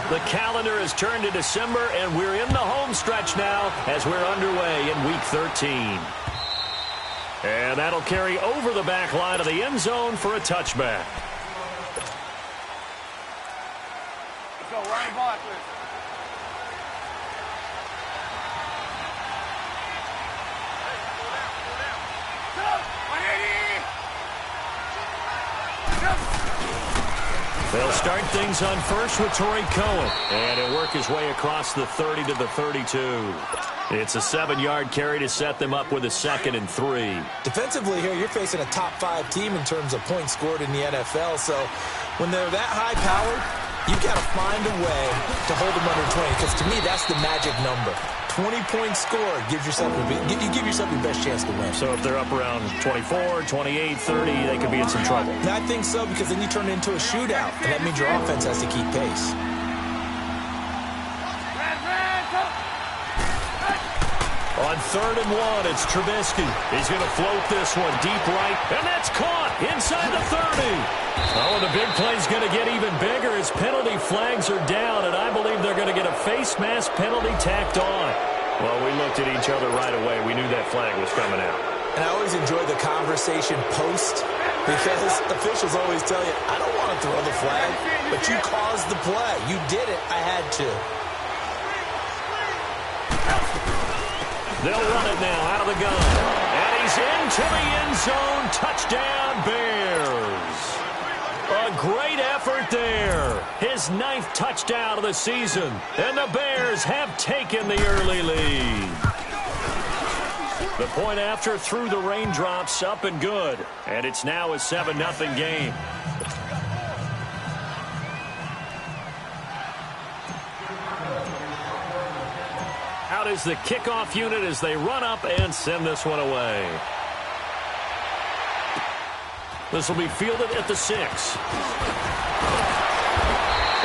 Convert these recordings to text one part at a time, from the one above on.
The calendar has turned to December, and we're in the home stretch now as we're underway in Week 13. And that'll carry over the back line of the end zone for a touchback. Let's go, run the ball after this. They'll start things on first with Torrey Cohen. And he'll work his way across the 30 to the 32. It's a 7-yard carry to set them up with a 2nd and 3. Defensively here, you're facing a top 5 team in terms of points scored in the NFL. So when they're that high-powered, you've got to find a way to hold them under 20. Because to me, that's the magic number. 20-point score gives yourself you give yourself your best chance to win. So if they're up around 24, 28, 30, they could be in some trouble. I think so, because then you turn it into a shootout, and that means your offense has to keep pace. On 3rd and 1, it's Trubisky. He's going to float this one deep right, and that's caught inside the 30. Oh, and the big play's going to get even bigger as penalty flags are down, and I believe they're going to get a face mask penalty tacked on. Well, we looked at each other right away. We knew that flag was coming out. And I always enjoy the conversation post, because officials always tell you, I don't want to throw the flag, but you caused the play. You did it. I had to. They'll run it now out of the gun. And he's into the end zone. Touchdown, Bears. A great effort there. His 9th touchdown of the season. And the Bears have taken the early lead. The point after through the raindrops, up and good. And it's now a 7-0 game. Out is the kickoff unit as they run up and send this one away. This will be fielded at the 6.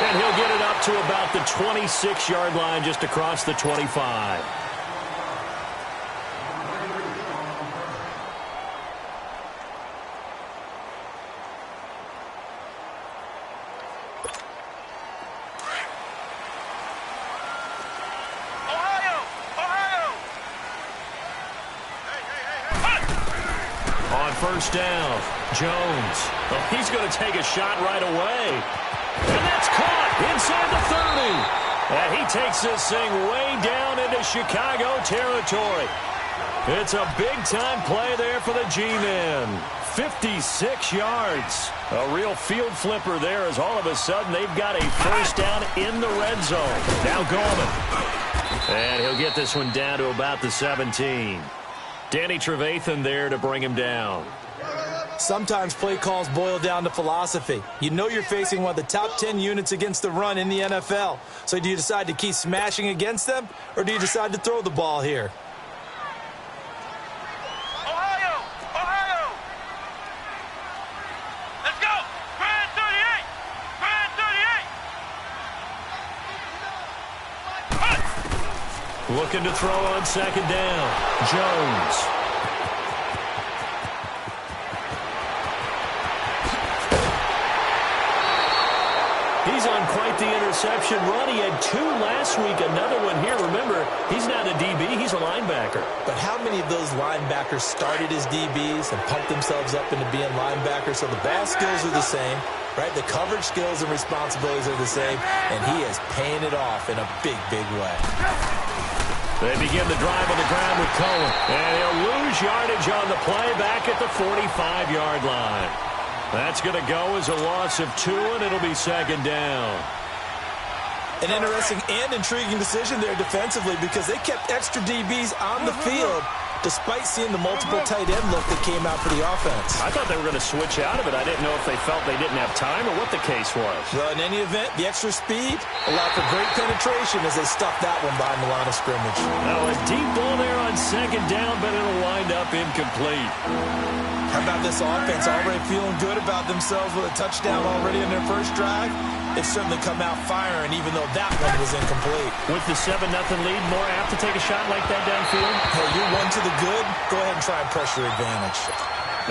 And he'll get it up to about the 26-yard line, just across the 25. First down, Jones. Oh, he's going to take a shot right away. And that's caught inside the 30. And he takes this thing way down into Chicago territory. It's a big-time play there for the G-men. 56 yards. A real field flipper there as all of a sudden they've got a first down in the red zone. Now Gorman. And he'll get this one down to about the 17. Danny Trevathan there to bring him down. Sometimes play calls boil down to philosophy. You know you're facing one of the top 10 units against the run in the NFL. So do you decide to keep smashing against them, or do you decide to throw the ball here? Ohio! Ohio! Let's go! Grand 38! Grand 38! Looking to throw on 2nd down. Jones. He's on quite the interception run. He had 2 last week, another one here. Remember, he's not a DB, he's a linebacker. But how many of those linebackers started as DBs and pumped themselves up into being linebackers? So the ball skills are the same, right? The coverage skills and responsibilities are the same, and he is paying it off in a big, big way. They begin the drive on the ground with Cohen. And he'll lose yardage on the play back at the 45-yard line. That's going to go as a loss of 2, and it'll be 2nd down. An interesting and intriguing decision there defensively, because they kept extra DBs on the field despite seeing the multiple tight end look that came out for the offense. I thought they were going to switch out of it. I didn't know if they felt they didn't have time or what the case was. Well, in any event, the extra speed allowed for great penetration as they stuffed that one behind the line of scrimmage. Now a deep ball there on 2nd down, but it'll wind up incomplete. How about this offense already feeling good about themselves with a touchdown already in their first drive? They've certainly come out firing, even though that one was incomplete. With the 7-0 lead, more apt to take a shot like that downfield? Hey, you're one to the good. Go ahead and try and pressure advantage.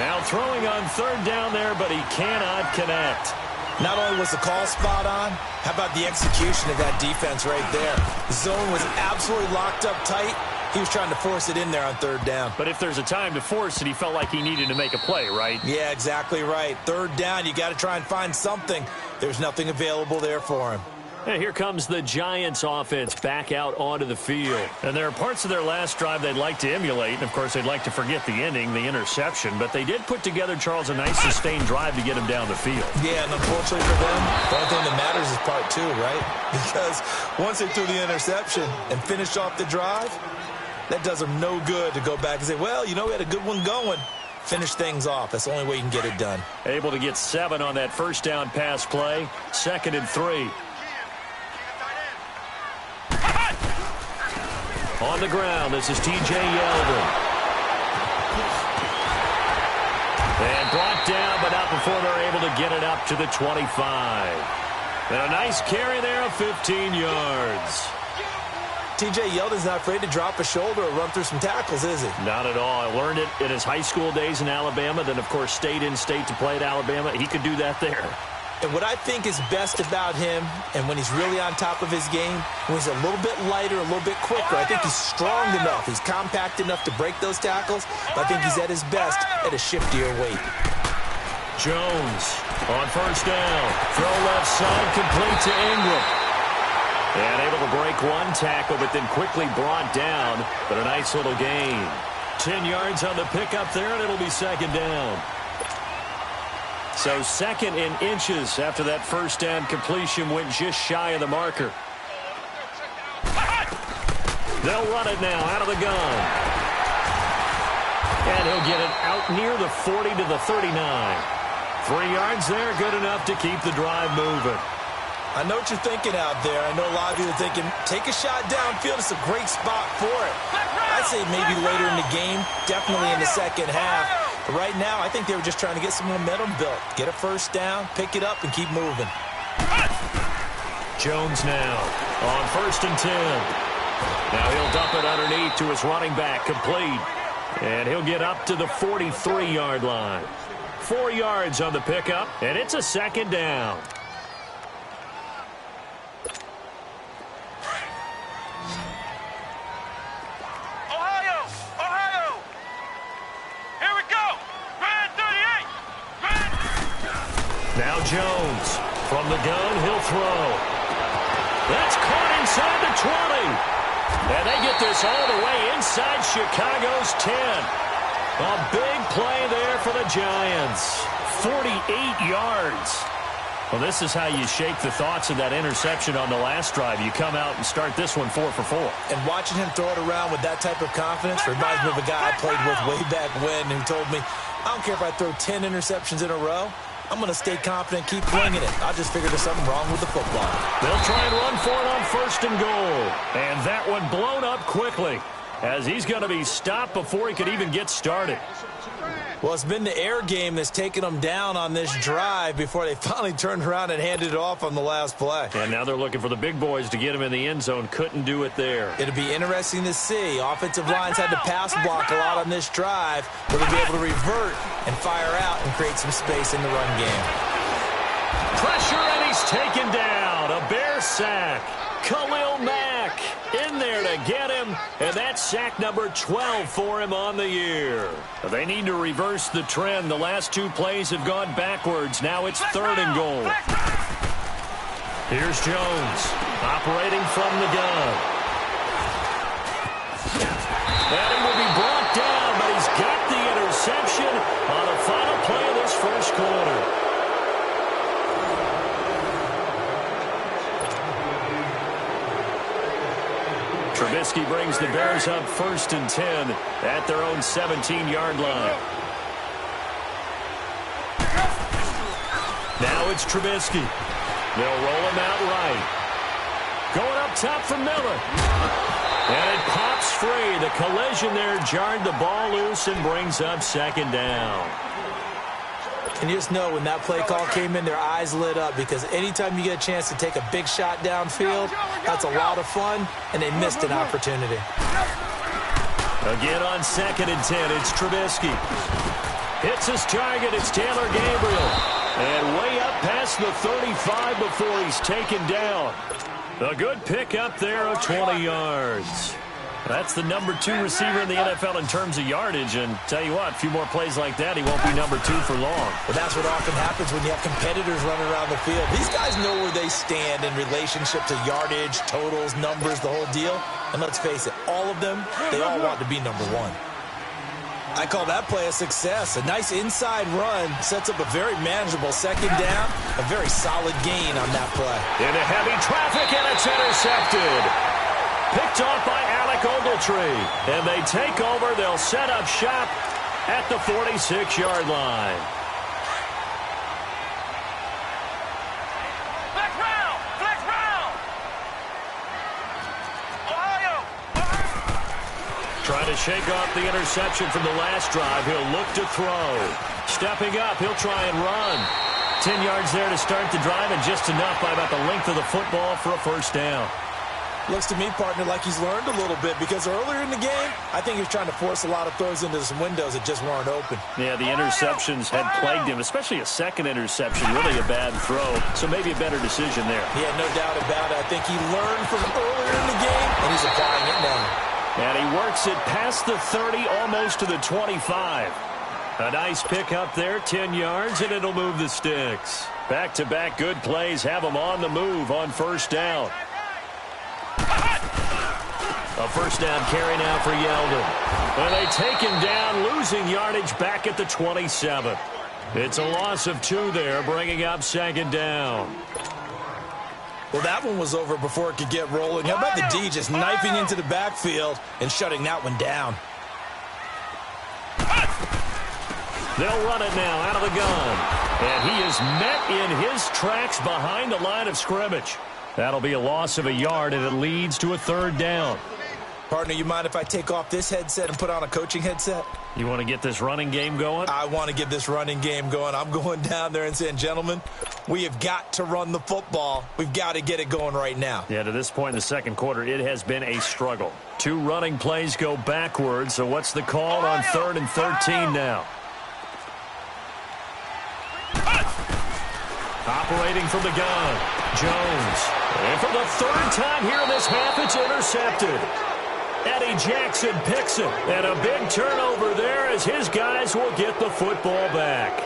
Now throwing on 3rd down there, but he cannot connect. Not only was the call spot on, how about the execution of that defense right there? The zone was absolutely locked up tight. He was trying to force it in there on third down. But if there's a time to force it, he felt like he needed to make a play, right? Yeah, exactly right. Third down, you got to try and find something. There's nothing available there for him. And here comes the Giants offense back out onto the field. And there are parts of their last drive they'd like to emulate. And, of course, they'd like to forget the ending, the interception. But they did put together, Charles, a nice sustained drive to get him down the field. Yeah, and unfortunately for them, the only thing that matters is part two, right? Because once they threw the interception and finished off the drive, that does them no good to go back and say, well, you know, we had a good one going. Finish things off. That's the only way you can get it done. Able to get 7 on that first down pass play. 2nd and 3. On the ground, this is T.J. Yeldon. And brought down, but not before they're able to get it up to the 25. And a nice carry there of 15 yards. T.J. Yeldon's not afraid to drop a shoulder or run through some tackles, is he? Not at all. I learned it in his high school days in Alabama, then, of course, stayed in state to play at Alabama. He could do that there. And what I think is best about him, and when he's really on top of his game, when he's a little bit lighter, a little bit quicker, I think he's strong enough. He's compact enough to break those tackles. But I think he's at his best at a shiftier weight. Jones on first down. Throw left side, complete to Ingram. And able to break one tackle, but then quickly brought down. But a nice little gain. 10 yards on the pickup there, and it'll be 2nd down. So 2nd in inches after that first down completion went just shy of the marker. They'll run it now out of the gun. And he'll get it out near the 40 to the 39. 3 yards there, good enough to keep the drive moving. I know what you're thinking out there. I know a lot of you are thinking, take a shot downfield. It's a great spot for it. I'd say maybe later in the game, definitely in the second half. But right now, I think they were just trying to get some momentum built. Get a first down, pick it up, and keep moving. Jones now on 1st and 10. Now he'll dump it underneath to his running back, complete. And he'll get up to the 43-yard line. 4 yards on the pickup, and it's a 2nd down. Now Jones from the gun, he'll throw. That's caught inside the 20. And they get this all the way inside Chicago's 10. A big play there for the Giants. 48 yards. Well, this is how you shake the thoughts of that interception on the last drive. You come out and start this one 4 for 4. And watching him throw it around with that type of confidence reminds me of a guy I played with way back when who told me, I don't care if I throw 10 interceptions in a row. I'm going to stay confident, keep winging it. I just figured there's something wrong with the football. They'll try and run for it on 1st and goal. And that one blown up quickly as he's going to be stopped before he could even get started. Well, it's been the air game that's taken them down on this drive before they finally turned around and handed it off on the last play. And now they're looking for the big boys to get him in the end zone. Couldn't do it there. It'll be interesting to see. Offensive lines had to pass block a lot on this drive. Will they be able to revert and fire out and create some space in the run game? Pressure, and he's taken down. A Bear sack. Khalil Mack in there to get him, and that's sack number 12 for him on the year. They need to reverse the trend. The last 2 plays have gone backwards. Now it's 3rd and goal. Here's Jones operating from the gun. And he will be brought down, but he's got the interception on the final play of this first quarter. Trubisky brings the Bears up 1st and 10 at their own 17-yard line. Now it's Trubisky. They'll roll him out right. Going up top for Miller. And it pops free. The collision there jarred the ball loose and brings up 2nd down. And you just know when that play call came in, their eyes lit up because anytime you get a chance to take a big shot downfield, that's a lot of fun, and they missed an opportunity. Again on 2nd and 10, it's Trubisky. Hits his target, it's Taylor Gabriel. And way up past the 35 before he's taken down. A good pickup there of 20 yards. That's the number 2 receiver in the NFL in terms of yardage. And tell you what, a few more plays like that, he won't be number 2 for long. Well, that's what often happens when you have competitors running around the field. These guys know where they stand in relationship to yardage, totals, numbers, the whole deal. And let's face it, all of them, they all want to be number 1. I call that play a success. A nice inside run sets up a very manageable second down. A very solid gain on that play. Into heavy traffic, and it's intercepted. Picked off by Alec Ogletree. And they take over. They'll set up shop at the 46-yard line. Flex round! Flex round! Ohio! Trying to shake off the interception from the last drive. He'll look to throw. Stepping up, he'll try and run. 10 yards there to start the drive, and just enough by about the length of the football for a first down. Looks to me, partner, like he's learned a little bit, because earlier in the game, I think he was trying to force a lot of throws into some windows that just weren't open. Yeah, the interceptions had plagued him, especially a second interception, really a bad throw, so maybe a better decision there. Yeah, no doubt about it. I think he learned from earlier in the game, and he's applying it now. And he works it past the 30, almost to the 25. A nice pick up there, 10 yards, and it'll move the sticks. Back-to-back good plays have him on the move on first down. A first down carry now for Yeldon. And they take him down, losing yardage back at the 27. It's a loss of 2 there, bringing up second down. Well, that one was over before it could get rolling. How about the D just knifing into the backfield and shutting that one down? They'll run it now out of the gun. And he is met in his tracks behind the line of scrimmage. That'll be a loss of a yard, and it leads to a third down. Partner, you mind if I take off this headset and put on a coaching headset? You want to get this running game going? I want to get this running game going. I'm going down there and saying, gentlemen, we have got to run the football. We've got to get it going right now. Yeah, to this point in the second quarter, it has been a struggle. 2 running plays go backwards, so what's the call on 3rd and 13 now? Operating from the gun, Jones. And for the 3rd time here in this half, it's intercepted. Eddie Jackson picks it. And a big turnover there as his guys will get the football back.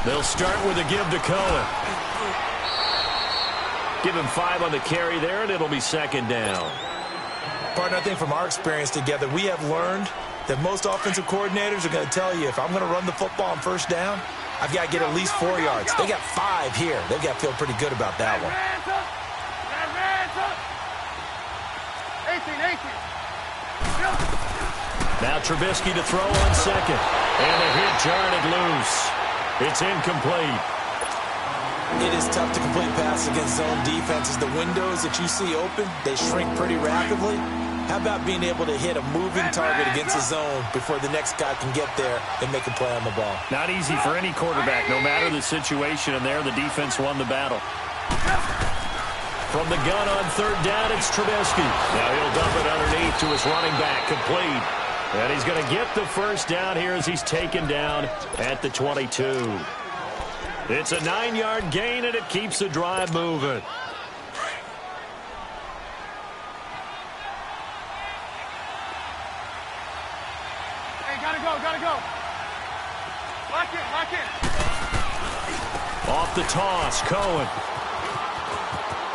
They'll start with a give to Cohen. Give him 5 on the carry there, and it'll be second down. Partner, I think from our experience together, we have learned that most offensive coordinators are going to tell you, if I'm going to run the football on first down, I've got to get at least 4 yards. They got 5 here. They've got to feel pretty good about that one. 18. Now Trubisky to throw on second. And a hit jarred it loose. It's incomplete. It is tough to complete passes against zone defenses. The windows that you see open, they shrink pretty rapidly. How about being able to hit a moving target against a zone before the next guy can get there and make a play on the ball? Not easy for any quarterback. No matter the situation in there, the defense won the battle. From the gun on 3rd down, it's Trubisky. Now he'll dump it underneath to his running back, complete. And he's going to get the first down here as he's taken down at the 22. It's a 9-yard gain, and it keeps the drive moving. Hey, gotta go. Lock in. Off the toss, Cohen.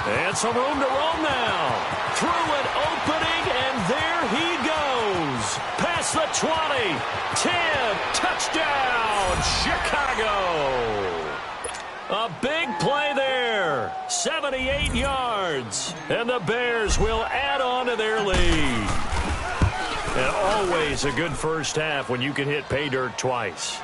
And some room to roam now. Through an opening, and there he goes. Past the 20. 10. Touchdown, Chicago. A big play there. 78 yards. And the Bears will add on to their lead. And always a good first half when you can hit pay dirt twice.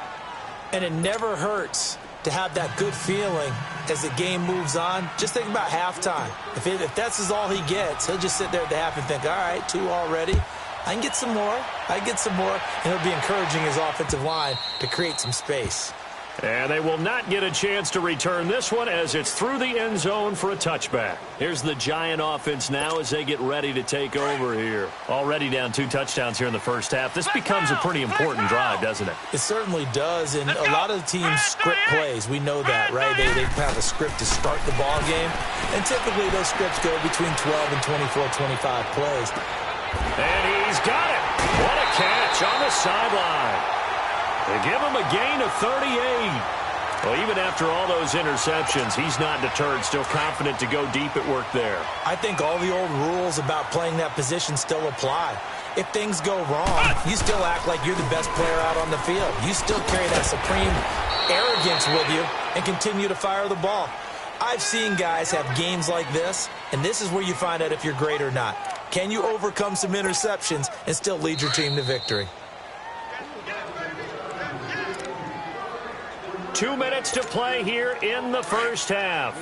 And it never hurts to have that good feeling as the game moves on. Just think about halftime. If that's all he gets, he'll just sit there at the half and think, all right, 2 already. I can get some more. And it'll be encouraging his offensive line to create some space. And they will not get a chance to return this one as it's through the end zone for a touchback. Here's the Giant offense now as they get ready to take over here. Already down 2 touchdowns here in the first half. This becomes a pretty important drive, doesn't it? It certainly does, and a lot of the teams script plays. We know that, right? They have a script to start the ball game, and typically those scripts go between 12 and 24, 25 plays. And he's got it. What a catch on the sideline. They give him a gain of 38. Well, even after all those interceptions, he's not deterred, still confident to go deep at work there. I think all the old rules about playing that position still apply. If things go wrong, you still act like you're the best player out on the field. You still carry that supreme arrogance with you and continue to fire the ball. I've seen guys have games like this, and this is where you find out if you're great or not. Can you overcome some interceptions and still lead your team to victory? 2 minutes to play here in the first half.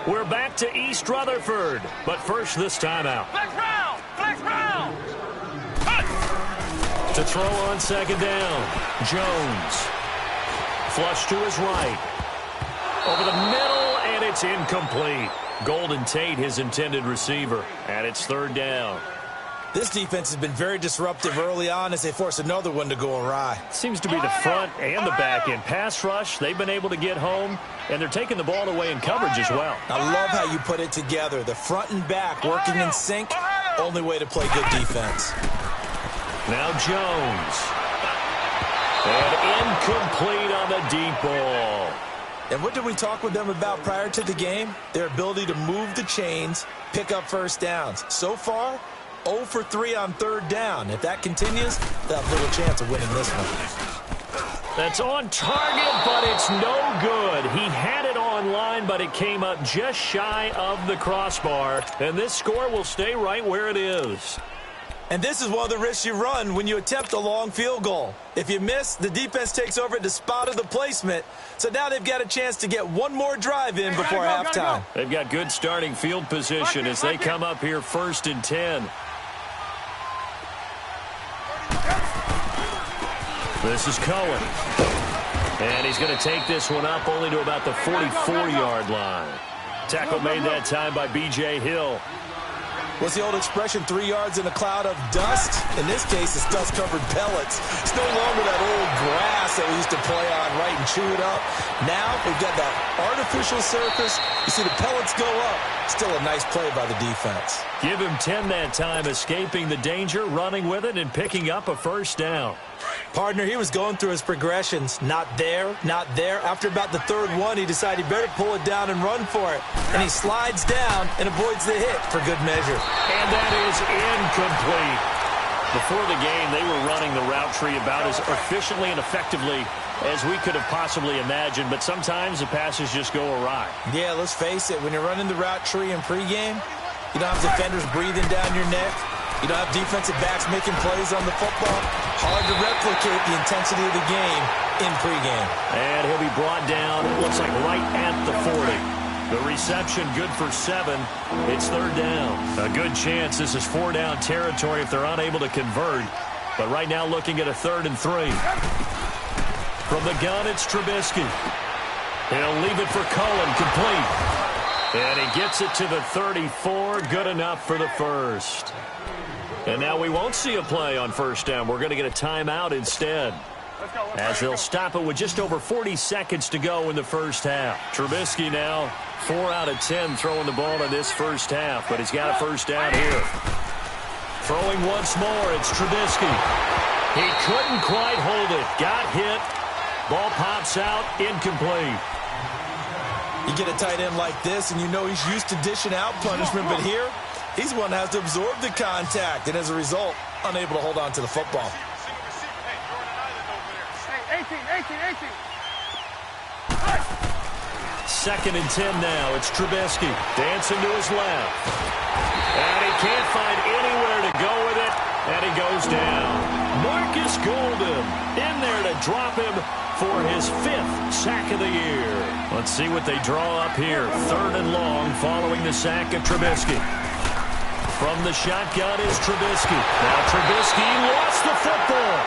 We're back to East Rutherford, but first this timeout. Flex round! Flex round! To throw on second down, Jones. Flush to his right. Over the middle, and it's incomplete. Golden Tate, his intended receiver, and it's third down. This defense has been very disruptive early on as they force another one to go awry. Seems to be the front and the back end. Pass rush, they've been able to get home, and they're taking the ball away in coverage as well. I love how you put it together. The front and back working in sync, only way to play good defense. Now Jones. And incomplete on the deep ball. And what did we talk with them about prior to the game? Their ability to move the chains, pick up first downs. So far, 0 for 3 on third down. If that continues, they'll have little chance of winning this one. That's on target, but it's no good. He had it on line, but it came up just shy of the crossbar. And this score will stay right where it is. And this is one of the risks you run when you attempt a long field goal. If you miss, the defense takes over at the spot of the placement. So now they've got a chance to get one more drive in before halftime. They've got good starting field position as they come up here 1st and 10. This is Cohen. And he's going to take this one up only to about the 44-yard line. Tackle made that time by B.J. Hill. What's the old expression, 3 yards in a cloud of dust? In this case, it's dust-covered pellets. It's no longer that old grass that we used to play on, right, and chew it up. Now we've got that artificial surface. You see the pellets go up. Still a nice play by the defense. Give him 10 that time, escaping the danger, running with it, and picking up a first down. Partner, he was going through his progressions. Not there, not there. After about the third one, he decided he better pull it down and run for it. And he slides down and avoids the hit for good measure. And that is incomplete. Before the game, they were running the route tree about as efficiently and effectively as we could have possibly imagined, but sometimes the passes just go awry. Yeah, let's face it. When you're running the route tree in pregame, you don't have defenders breathing down your neck. You don't have defensive backs making plays on the football. Hard to replicate the intensity of the game in pregame. And he'll be brought down, it looks like right at the 40. The reception good for 7. It's third down. A good chance this is 4-down territory if they're unable to convert. But right now looking at a 3rd and 3. From the gun, it's Trubisky. He'll leave it for Cohen, complete. And he gets it to the 34, good enough for the first. And now we won't see a play on first down. We're going to get a timeout instead, as they'll stop it with just over 40 seconds to go in the first half. Trubisky now 4 out of 10 throwing the ball in this first half, but he's got a first down here. Throwing once more, it's Trubisky. He couldn't quite hold it. Got hit. Ball pops out, incomplete. You get a tight end like this, and you know he's used to dishing out punishment, but here, he's one that has to absorb the contact, and as a result, unable to hold on to the football. Hey, 18. 2nd and 10 now. It's Trubisky dancing to his left. And he can't find anywhere to go with it, and he goes down. Marcus Golden in there to drop him for his 5th sack of the year. Let's see what they draw up here. 3rd and long following the sack of Trubisky. From the shotgun is Trubisky. Now Trubisky lost the football.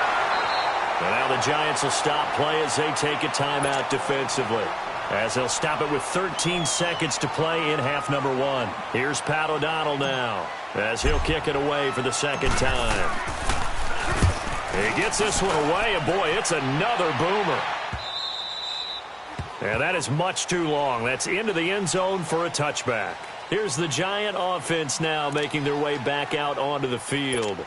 And now the Giants will stop play as they take a timeout defensively. As they'll stop it with 13 seconds to play in half number 1. Here's Pat O'Donnell now as he'll kick it away for the second time. He gets this one away, and boy, it's another boomer. And that is much too long. That's into the end zone for a touchback. Here's the Giant offense now making their way back out onto the field.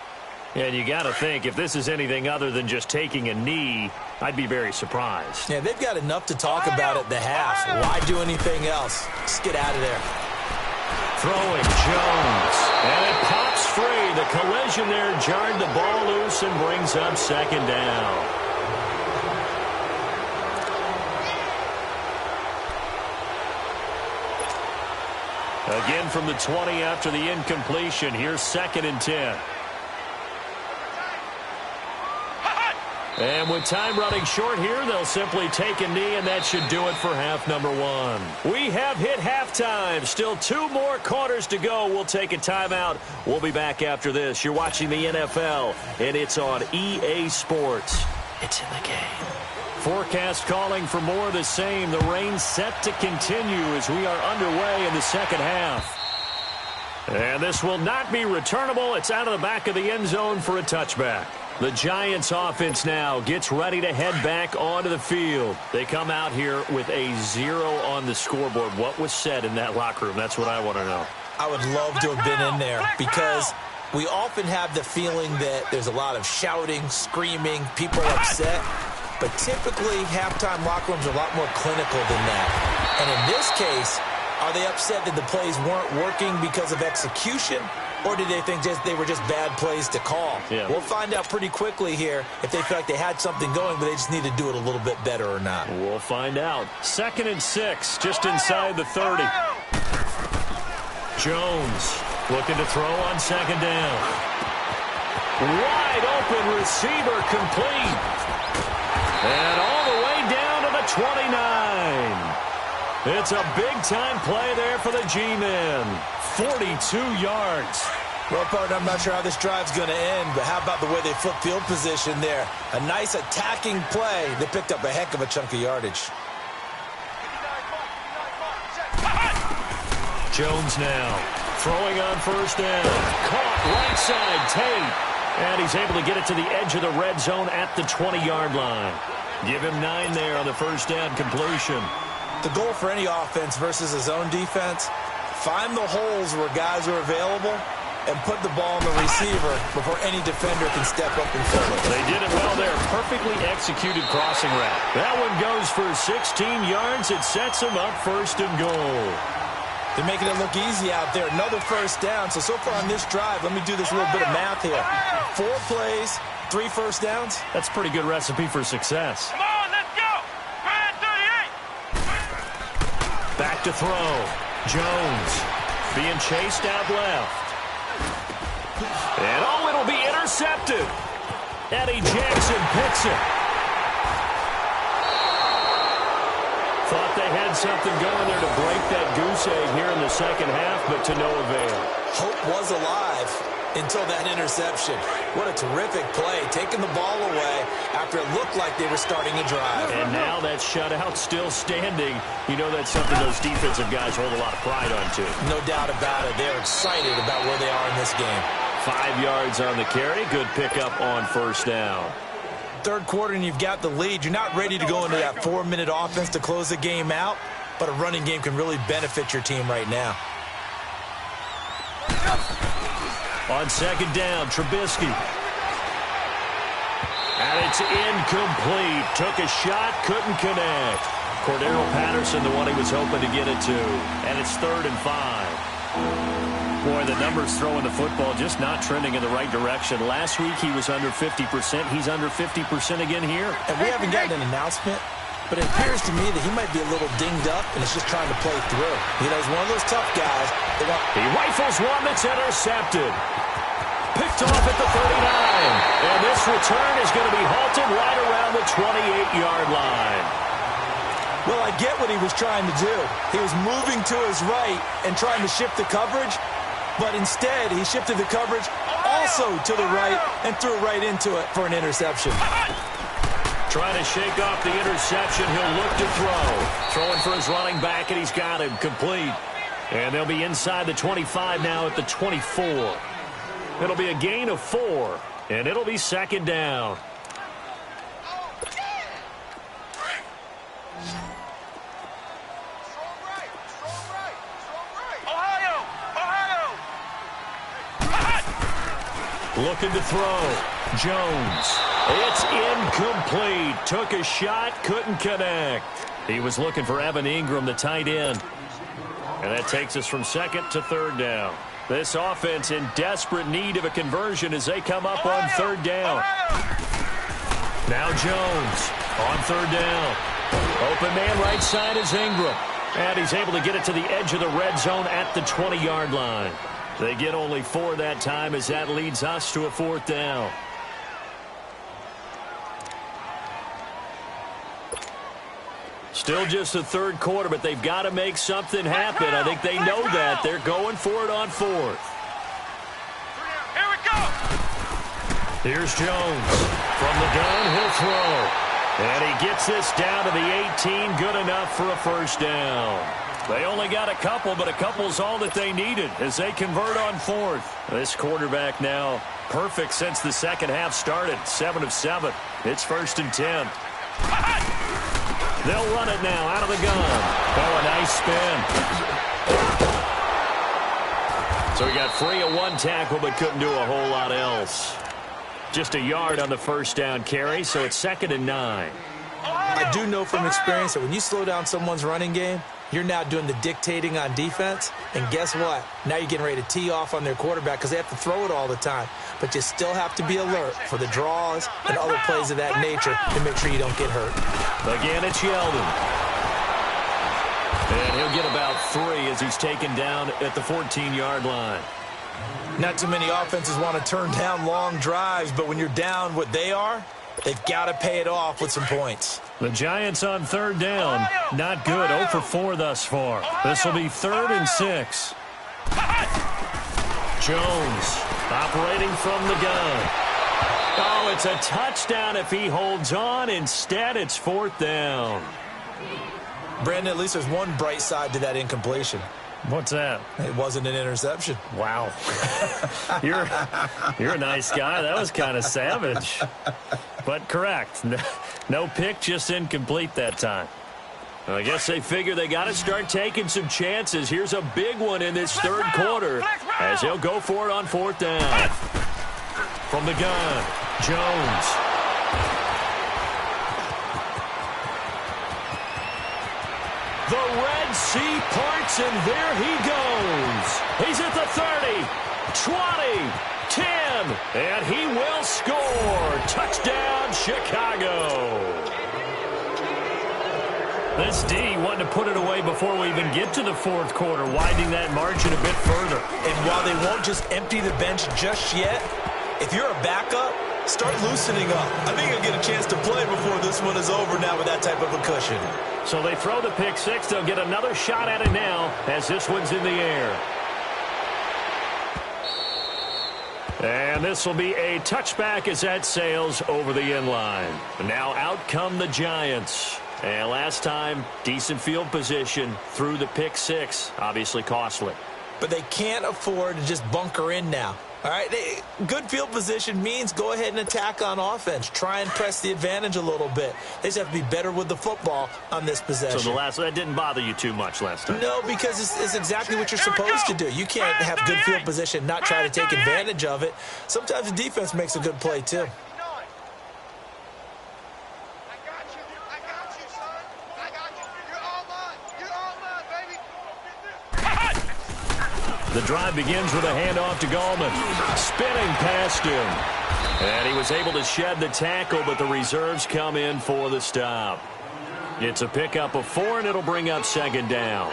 And you got to think, if this is anything other than just taking a knee, I'd be very surprised. Yeah, they've got enough to talk about at the half. Why do anything else? Just get out of there. Throwing Jones. And it pops free. The collision there jarred the ball loose and brings up second down. Again from the 20 after the incompletion. Here's 2nd and 10. And with time running short here, they'll simply take a knee, and that should do it for half number 1. We have hit halftime. Still 2 more quarters to go. We'll take a timeout. We'll be back after this. You're watching the NFL, and it's on EA Sports. It's in the game. Forecast calling for more of the same. The rain set to continue as we are underway in the second half. And this will not be returnable. It's out of the back of the end zone for a touchback. The Giants offense now gets ready to head back onto the field. They come out here with a 0 on the scoreboard. What was said in that locker room? That's what I want to know. I would love to have been in there because we often have the feeling that there's a lot of shouting, screaming, people upset. But typically, halftime locker rooms are a lot more clinical than that. And in this case, are they upset that the plays weren't working because of execution? Or did they think they were just bad plays to call? Yeah. We'll find out pretty quickly here if they feel like they had something going, but they just need to do it a little bit better or not. We'll find out. 2nd and 6, just inside the 30. Jones looking to throw on 2nd down. Wide open receiver complete. And all the way down to the 29. It's a big-time play there for the G-men. 42 yards. Well, partner, I'm not sure how this drive's going to end, but how about the way they flip field position there? A nice attacking play. They picked up a heck of a chunk of yardage. Jones now throwing on 1st down. Caught right side, Tate. And he's able to get it to the edge of the red zone at the 20-yard line. Give him 9 there on the 1st down completion. The goal for any offense versus a zone defense, find the holes where guys are available and put the ball on the receiver before any defender can step up and fill it. They did it well there. Perfectly executed crossing route. That one goes for 16 yards. It sets them up 1st and goal. They're making it look easy out there. Another 1st down. So far on this drive, let me do this little bit of math here. 4 plays, 3 1st downs. That's a pretty good recipe for success. Come on, let's go. Red 38. Back to throw. Jones being chased out left. And it'll be intercepted. Eddie Jackson picks it. Thought they had something going there to break that goose egg here in the second half, but to no avail. Hope was alive until that interception. What a terrific play, taking the ball away after it looked like they were starting a drive. And now that shutout still standing. You know that's something those defensive guys hold a lot of pride on, too. No doubt about it. They're excited about where they are in this game. 5 yards on the carry. Good pickup on 1st down. 3rd quarter and you've got the lead. You're not ready to go into that 4-minute offense to close the game out, but a running game can really benefit your team right now. On 2nd down, Trubisky. And it's incomplete. Took a shot, couldn't connect. Cordero Patterson, the one he was hoping to get it to. And it's 3rd and 5. Boy, the numbers throwing the football just not trending in the right direction. Last week he was under 50%. He's under 50% again here. And we haven't gotten an announcement, but it appears to me that he might be a little dinged up and is just trying to play through. You know, he's one of those tough guys. He rifles one that's intercepted. Picked off at the 39. And this return is going to be halted right around the 28-yard line. Well, I get what he was trying to do. He was moving to his right and trying to shift the coverage, but instead he shifted the coverage also to the right and threw right into it for an interception. Trying to shake off the interception. He'll look to throw. Throwing for his running back, and he's got him complete. And they'll be inside the 25 now at the 24. It'll be a gain of 4, and it'll be second down. Looking to throw. Jones. It's incomplete. Took a shot, couldn't connect. He was looking for Evan Ingram, the tight end. And that takes us from second to third down. This offense in desperate need of a conversion as they come up on third down. Now Jones on third down. Open man right side is Ingram. And he's able to get it to the edge of the red zone at the 20-yard line. They get only 4 that time as that leads us to a fourth down. Still just the third quarter, but they've got to make something happen. I think they know that. They're going for it on fourth. Here we go. Here's Jones. From the gun, he'll throw. And he gets this down to the 18. Good enough for a first down. They only got a couple, but a couple's all that they needed as they convert on fourth. This quarterback now perfect since the second half started. 7 of 7. It's 1st and 10. They'll run it now out of the gun. Oh, a nice spin. So he got free of 1 tackle, but couldn't do a whole lot else. Just a yard on the first down carry, so it's 2nd and 9. I do know from experience that when you slow down someone's running game, you're now doing the dictating on defense. And guess what? Now you're getting ready to tee off on their quarterback because they have to throw it all the time. But you still have to be alert for the draws and other plays of that nature to make sure you don't get hurt. Again, it's Yeldon. And he'll get about 3 as he's taken down at the 14-yard line. Not too many offenses want to turn down long drives, but when you're down what they are, they've got to pay it off with some points. The Giants on third down. Not good. 0 for 4 thus far. This will be 3rd and 6. Jones operating from the gun. Oh, it's a touchdown if he holds on. Instead, it's 4th down. Brandon, at least there's one bright side to that incompletion. What's that? It wasn't an interception. Wow. You're a nice guy. That was kind of savage. But correct. No pick, just incomplete that time. Well, I guess they figure they got to start taking some chances. Here's a big one in this third quarter as he'll go for it on 4th down. From the gun, Jones. The Red Sea parts, and there he goes. He's at the 30, 20, 10, and he will score. Touchdown, Chicago. This D wanted to put it away before we even get to the fourth quarter, widening that margin a bit further. And while they won't just empty the bench just yet, if you're a backup, start loosening up. I think you'll get a chance to play before this one is over now with that type of a cushion. So they throw the pick six. They'll get another shot at it now as this one's in the air. And this will be a touchback as that sails over the end line. Now out come the Giants. And last time, decent field position through the pick six. Obviously costly. But they can't afford to just bunker in now. All right, good field position means go ahead and attack on offense. Try and press the advantage a little bit. They just have to be better with the football on this possession. So that didn't bother you too much last time? No, because it's exactly what you're supposed to do. You can't have good field position, not try to take advantage of it. Sometimes the defense makes a good play, too. The drive begins with a handoff to Gallman. Spinning past him. And he was able to shed the tackle, but the reserves come in for the stop. It's a pickup of 4, and it'll bring up second down.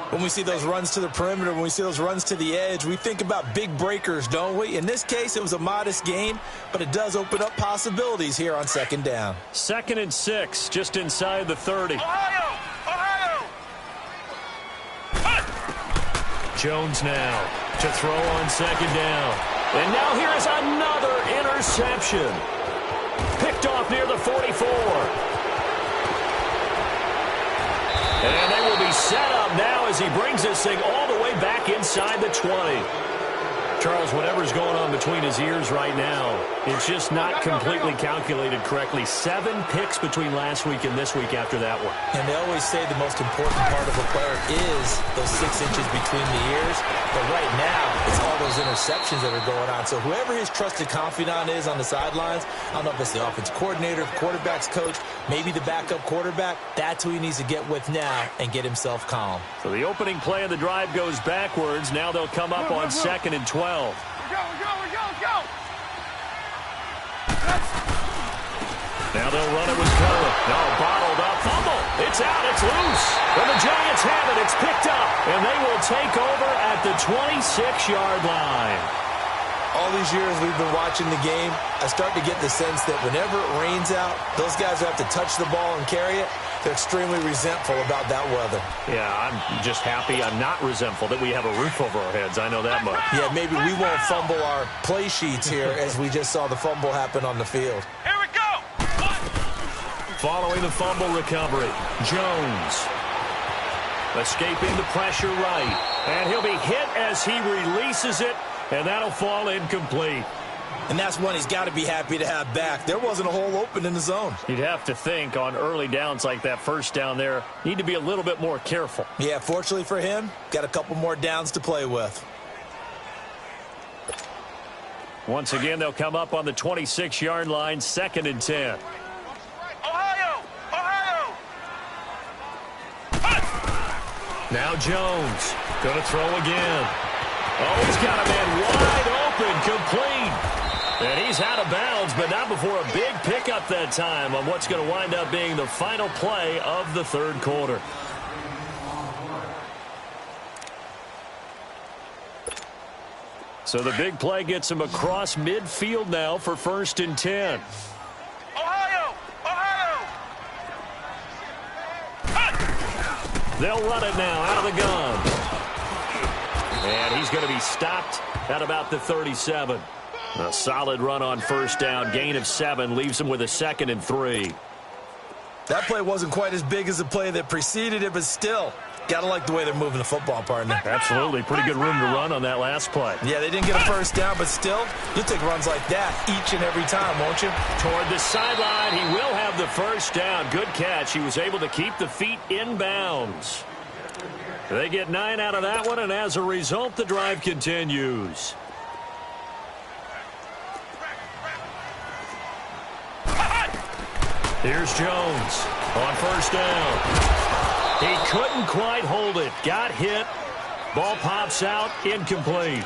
When we see those runs to the perimeter, when we see those runs to the edge, we think about big breakers, don't we? In this case, it was a modest gain, but it does open up possibilities here on second down. 2nd and 6, just inside the 30. Jones now to throw on second down. And now here is another interception. Picked picked off near the 44. And they will be set up now as he brings this thing all the way back inside the 20. Charles, whatever's going on between his ears right now, it's just not completely calculated correctly. 7 picks between last week and this week after that one. And they always say the most important part of a player is those 6 inches between the ears. But right now, it's all those interceptions that are going on. So whoever his trusted confidant is on the sidelines, I don't know if it's the offensive coordinator, the quarterback's coach, maybe the backup quarterback, that's who he needs to get with now and get himself calm. So the opening play of the drive goes backwards. Now they'll come up on 2nd and 12. Go! Now they'll run it with Cohen. No, bottled up. Fumble. It's out. It's loose. And the Giants have it. It's picked up. And they will take over at the 26-yard line. All these years we've been watching the game, I start to get the sense that whenever it rains out, those guys who have to touch the ball and carry it, they're extremely resentful about that weather. Yeah, I'm just happy I'm not resentful that we have a roof over our heads. I know that much. Yeah, maybe we won't fumble our play sheets here as we just saw the fumble happen on the field. Here we go! Following the fumble recovery, Jones escaping the pressure right. And he'll be hit as he releases it, and that'll fall incomplete. And that's one he's got to be happy to have back. There wasn't a hole open in the zone. You'd have to think on early downs like that first down there, need to be a little bit more careful. Yeah, fortunately for him, got a couple more downs to play with. Once again, they'll come up on the 26-yard line, 2nd and 10. Ohio! Now Jones, going to throw again. Oh, he's got a man wide open, complete. And he's out of bounds, but not before a big pickup that time on what's going to wind up being the final play of the third quarter. So the big play gets him across midfield now for 1st and 10. Ohio! They'll run it now out of the gun. And he's going to be stopped at about the 37. A solid run on 1st down. Gain of 7 leaves him with a 2nd and 3. That play wasn't quite as big as the play that preceded it, but still, gotta like the way they're moving the football, partner. Absolutely. Pretty good room to run on that last play. Yeah, they didn't get a 1st down, but still, you'll take runs like that each and every time, won't you? Toward the sideline, he will have the 1st down. Good catch. He was able to keep the feet in bounds. They get 9 out of that one, and as a result, the drive continues. Here's Jones on 1st down. He couldn't quite hold it. Got hit. Ball pops out. Incomplete.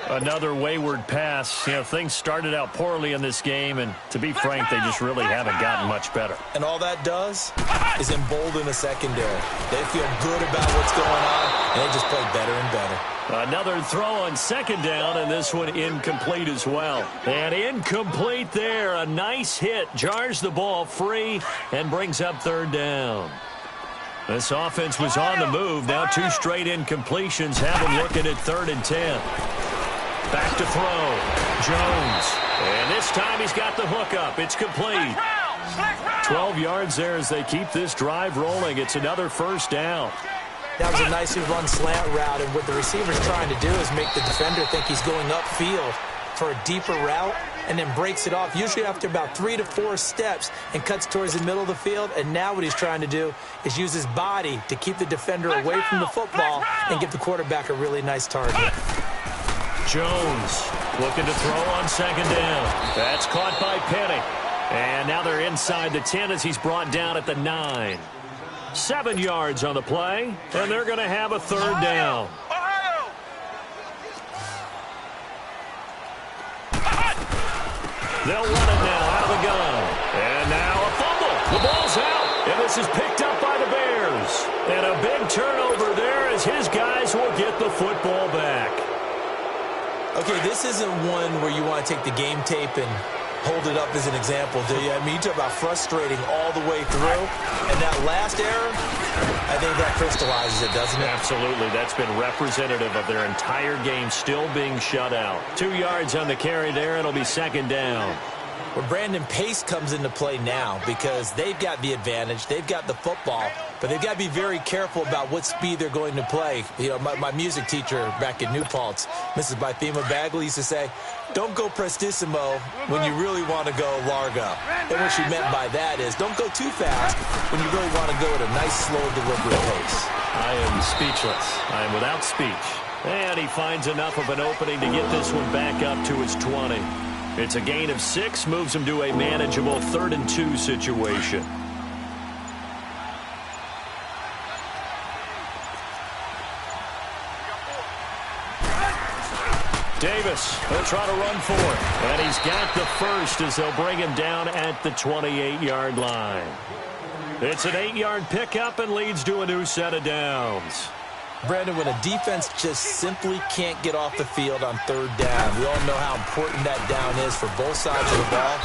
Another wayward pass. You know, things started out poorly in this game, and to be frank, they just really haven't gotten much better. And all that does is embolden the secondary. They feel good about what's going on, and they just play better and better. Another throw on 2nd down, and this one incomplete as well. And incomplete there. A nice hit. Jars the ball free and brings up 3rd down. This offense was on the move. Now 2 straight incompletions have them looking at 3rd and 10. Back to throw. Jones. And this time he's got the hook up. It's complete. 12 yards there as they keep this drive rolling. It's another 1st down. That was a nicely run slant route, and what the receiver's trying to do is make the defender think he's going upfield for a deeper route and then breaks it off, usually after about 3 to 4 steps, and cuts towards the middle of the field. And now what he's trying to do is use his body to keep the defender away from the football and give the quarterback a really nice target. Jones looking to throw on 2nd down. That's caught by Penny. And now they're inside the 10 as he's brought down at the 9. 7 yards on the play, and they're going to have a 3rd down. They'll run it now out of the gun. And now a fumble. The ball's out, and this is picked up by the Bears. And a big turnover there as his guys will get the football back. Okay, this isn't one where you want to take the game tape and hold it up as an example, do you? I mean, you talk about frustrating all the way through. And that last error, I think that crystallizes it, doesn't it? Absolutely. That's been representative of their entire game still being shut out. 2 yards on the carry there. It'll be 2nd down. Well, Brandon, pace comes into play now because they've got the advantage. They've got the football, but they've got to be very careful about what speed they're going to play. You know, my music teacher back in New Paltz, Mrs. Bythema Bagley, used to say, don't go prestissimo when you really want to go largo. And what she meant by that is don't go too fast when you really want to go at a nice, slow deliberate pace. I am speechless. I am without speech. And he finds enough of an opening to get this one back up to his 20. It's a gain of 6, moves him to a manageable 3rd and 2 situation. Davis will try to run for it. And he's got the first as they'll bring him down at the 28-yard line. It's an 8-yard pickup and leads to a new set of downs. Brandon, when a defense just simply can't get off the field on 3rd down, we all know how important that down is for both sides of the ball.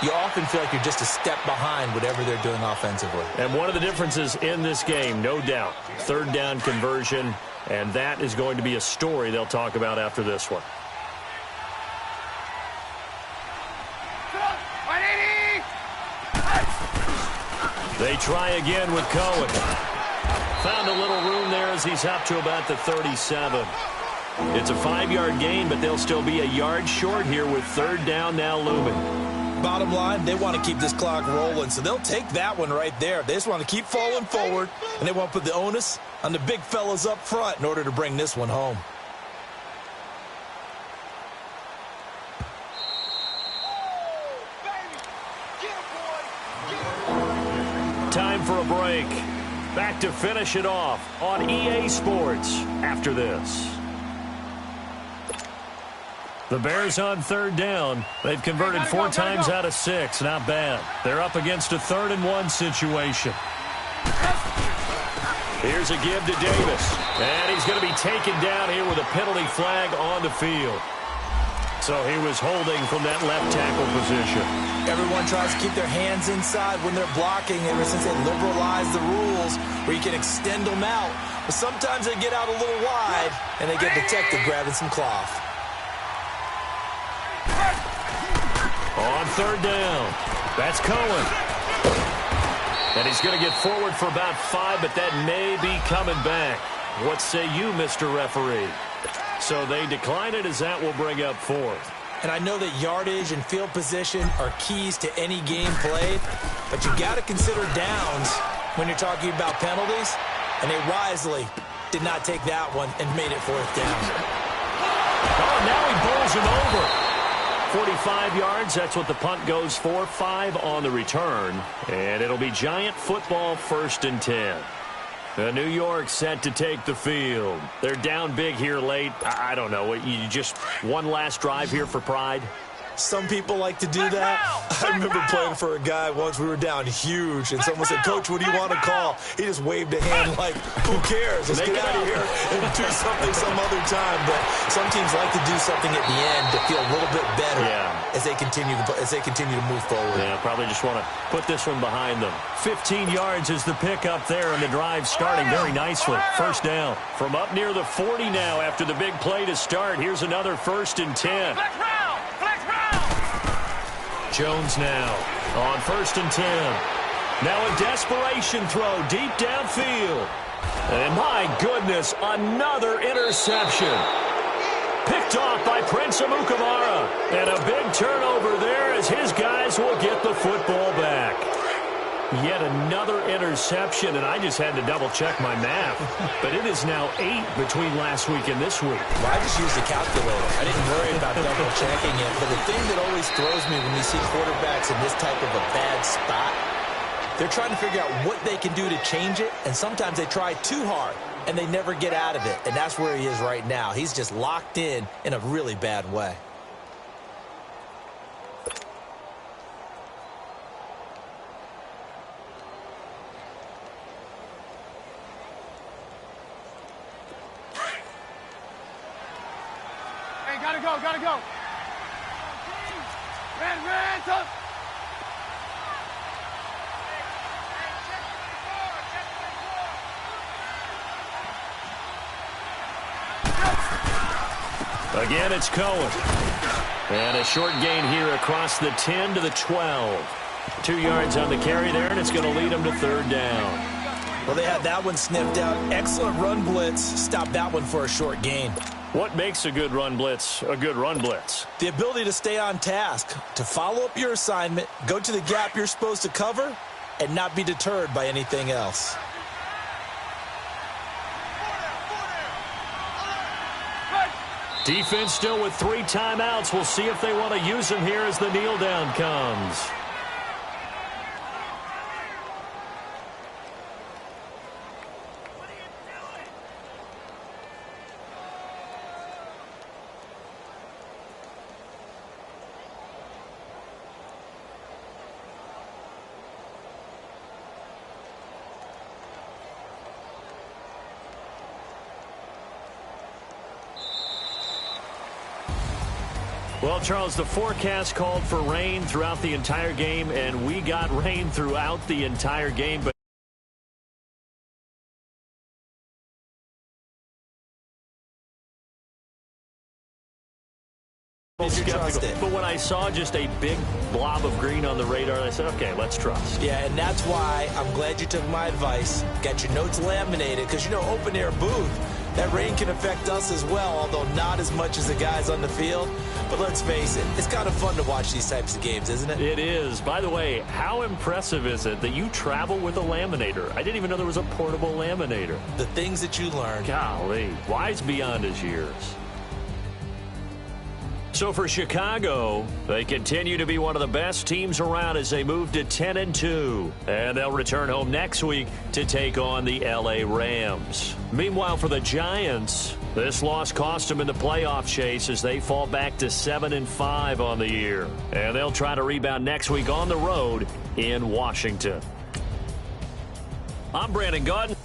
You often feel like you're just a step behind whatever they're doing offensively. And one of the differences in this game, no doubt, 3rd down conversion, and that is going to be a story they'll talk about after this one. They try again with Cohen. Found a little room there as he's up to about the 37. It's a 5-yard gain, but they'll still be a yard short here with 3rd down now looming. Bottom line, they want to keep this clock rolling, so they'll take that one right there. They just want to keep falling forward, and they want to put the onus on the big fellas up front in order to bring this one home. Time for a break. Back to finish it off on EA Sports after this. The Bears on 3rd down. They've converted 4 times out of 6. Not bad. They're up against a 3rd and 1 situation. Here's a give to Davis. And he's going to be taken down here with a penalty flag on the field. So he was holding from that left tackle position. Everyone tries to keep their hands inside when they're blocking ever since they liberalized the rules where you can extend them out. But sometimes they get out a little wide and they get detected grabbing some cloth. On 3rd down, that's Cohen. And he's going to get forward for about 5, but that may be coming back. What say you, Mr. Referee? So they decline it as that will bring up 4th. And I know that yardage and field position are keys to any game played, but you got to consider downs when you're talking about penalties, and they wisely did not take that one and made it 4th down. Oh, now he bowls him over. 45 yards, that's what the punt goes for. 5 on the return, and it'll be Giant football 1st and 10. New York set to take the field. They're down big here late. I don't know. You just one last drive here for pride? Some people like to do that. I remember playing for a guy once. We were down huge, and someone said, Coach, what do you want to call? He just waved a hand like, who cares? Let's get out of here and do something some other time. But some teams like to do something at the end to feel a little bit better as they continue to move forward. Yeah, probably just want to put this one behind them. 15 yards is the pickup there, and the drive starting very nicely. 1st down. From up near the 40 now after the big play to start. Here's another 1st and 10. Jones now on 1st and 10. Now a desperation throw deep downfield. And my goodness, another interception. Picked off by Prince Amukamara. And a big turnover there as his guys will get the football back. Yet another interception, and I just had to double-check my math. But it is now 8 between last week and this week. Well, I just used a calculator. I didn't worry about double-checking it. But the thing that always throws me when we see quarterbacks in this type of a bad spot, they're trying to figure out what they can do to change it, and sometimes they try too hard, and they never get out of it. And that's where he is right now. He's just locked in a really bad way. Gotta go. Ran, tough. Again, it's Cohen. And a short gain here across the 10 to the 12. 2 yards on the carry there, and it's going to lead them to third down. Well, they had that one sniffed out. Excellent run blitz. Stop that one for a short gain. What makes a good run blitz a good run blitz? The ability to stay on task, to follow up your assignment, go to the gap you're supposed to cover, and not be deterred by anything else. Defense still with 3 timeouts. We'll see if they want to use them here as the kneel down comes. Well, Charles, the forecast called for rain throughout the entire game, and we got rain throughout the entire game. But But when I saw just a big blob of green on the radar, I said, okay, let's trust. Yeah, and that's why I'm glad you took my advice. Got your notes laminated because, you know, open air booth, that rain can affect us as well, although not as much as the guys on the field. But let's face it, it's kind of fun to watch these types of games, isn't it? It is. By the way, how impressive is it that you travel with a laminator? I didn't even know there was a portable laminator. The things that you learn. Golly, wise beyond his years. So for Chicago, they continue to be one of the best teams around as they move to 10-2. And they'll return home next week to take on the LA Rams. Meanwhile, for the Giants, this loss cost them in the playoff chase as they fall back to 7-5 on the year. And they'll try to rebound next week on the road in Washington. I'm Brandon Gordon.